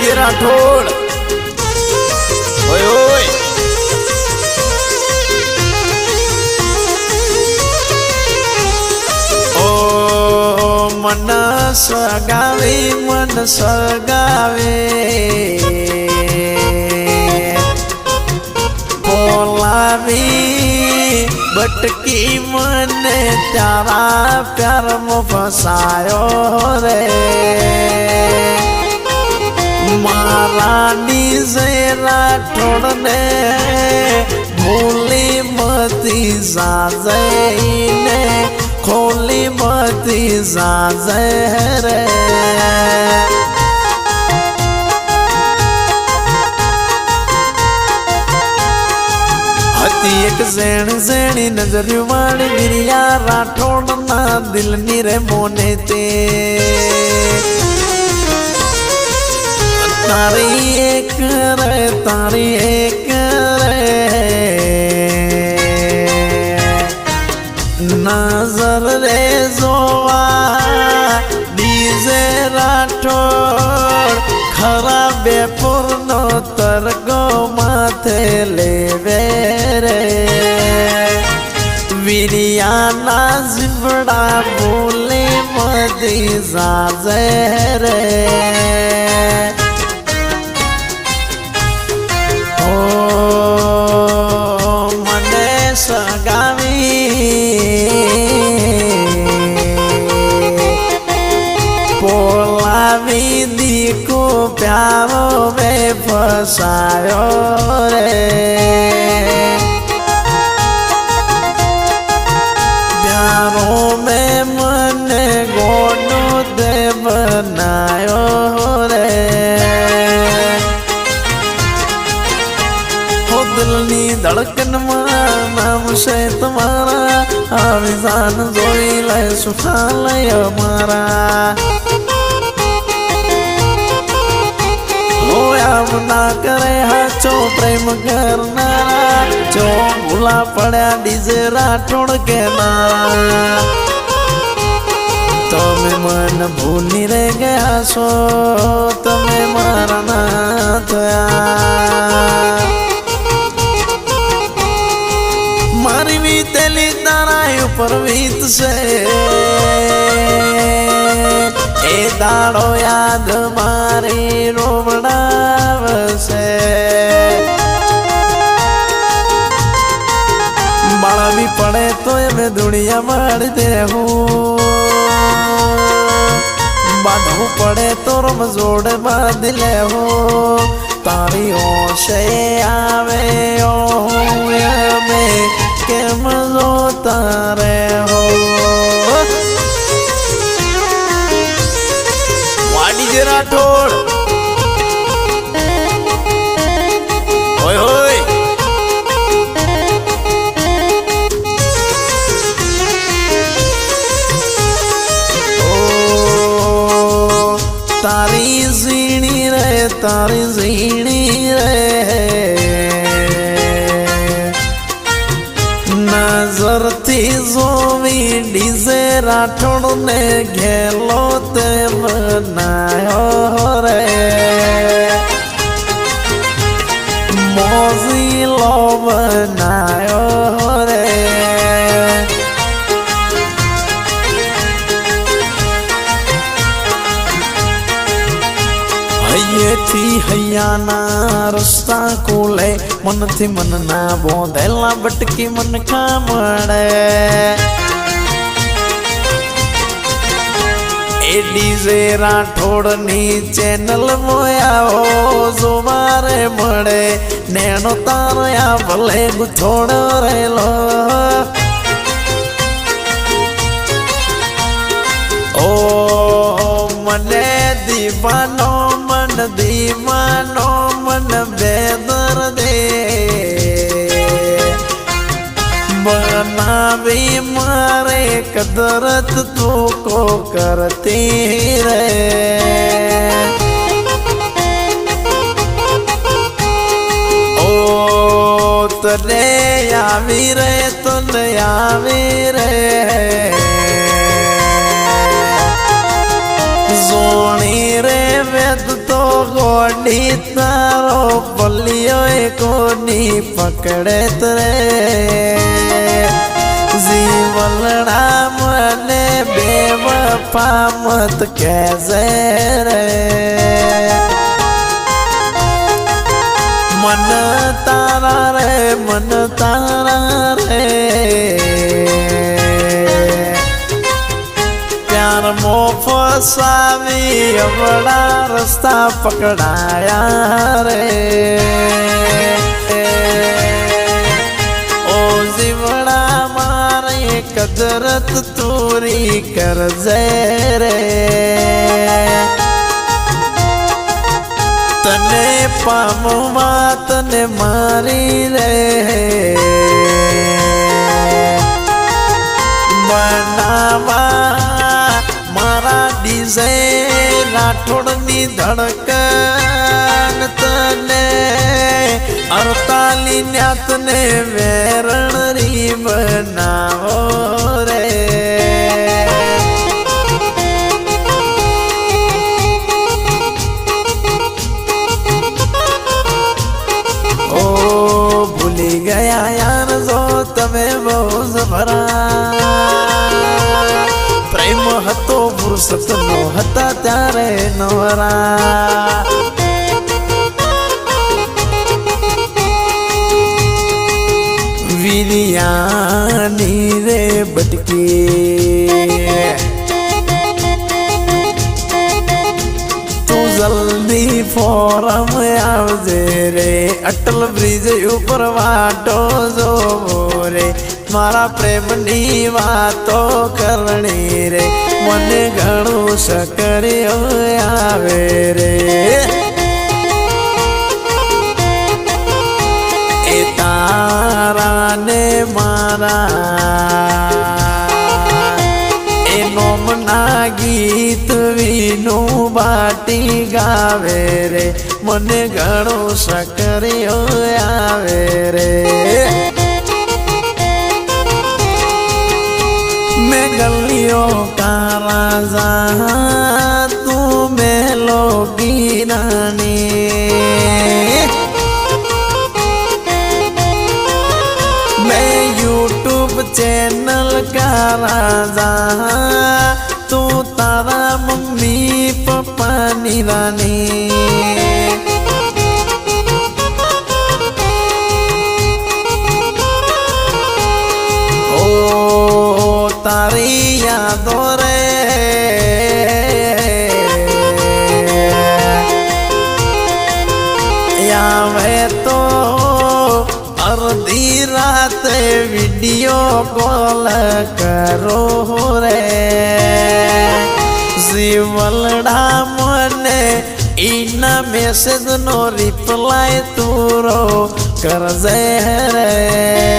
DJ Rathore ओए ओए ओ मन सगावे बोलावी बटकी मन तारा प्यार में फसायो रे मारा डीजे राठौड़ ने भूली मती जाने खोली मती जाजे रे एक जैन जैनी नजर वाली गिरिया राठौड़ ना दिल नीरे मोने ते तारी एक रे नजर रे जोवा डीजे राठौड़ खराबे पूर्ण तरगो माथे लेवे रे विरियाना जिबड़ा बोले मदी जाजे रे ओ मने सगावी बोलावी दी को प्यारो में फसायो रे प्यारो में मन गोनो दे बनायो रे हो दिलनी धड़कन नाम से तुम्हारा आविजान जोई ले सुखा ले हमारा ना करे हाचो प्रेम करना जो भूला पड़ा डीजे राठौड़ के नारा तुम्हें मन भूली रह गया सो तुम्हें मारा ना थया मारी भी तेली तारा ऊपर बीत से ए दाड़ो याद मारी रोबड़ा से बाड़ा भी पड़े तो मैं दुनिया मार दे हूँ बाढ़ू पड़े तो रम जोड़ बांध ले हो तारी ओशे आवे ओ में के मजो तारे हो डीजे राठौड़ ओए होए ओ तारी जीणी रे नजर थी जोवी डीजे राठौड़ ने घेलो ते बनायो रे मौजी लो बनायो रे ये थी हयाना रस्ता कोले मन थी मन ना बोधेला बटकी मन खामड़े ए डीजे राठौड़ नी चैनल मोया हो जो मारे मड़े नैनो तारो या भले गुथोड़ रे लो ओ मने दीवानो मन बेदर दे बनावी मारे कदरत तू को करती रे ओ तने आवी रे तने आवी रे जोनी रे वेद तो ઓડી તારો બલિયો કોની પકડે તરે જીવલડા મને બેવફા મત કહેજે રે મન તારા રે प्यार मो फसावी बड़ा रास्ता पकड़ाया रे ओ जीवड़ा मारे कदरत तूरी कर जे रे तने पामवा तने मारी रे बनावा मारा डीजे राठोड़नी धड़कन तने अरताली न्यातने वेरण री बनावो रे ओ भूली गया यार जो तमे बहुत भरा प्रेम हतो फुर्सत नो हता त्यारे नवरा वीरियानी रे बटकी तू जल्दी फोरम आवजे रे अटल ब्रिज ऊपर वाटो जो रे मारा प्रेमनी वातो करनी रे मन घणो सकरियो आवे रे ए तारा ने मारा ए नोमना गीत वीनु बाटी गावे रे मन घणो सकरियो आवे रे मैं गलियों का राजा तू मेलोगी रानी मैं यूट्यूब चैनल का राजा तू तारा मम्मी पापा नी रानी तारी यादों रे यावे तो अर्धी रात वीडियो कॉल करो रे जीवलड़ा मने इना मैसेज नो रिप्लाई तूरो कर जे रे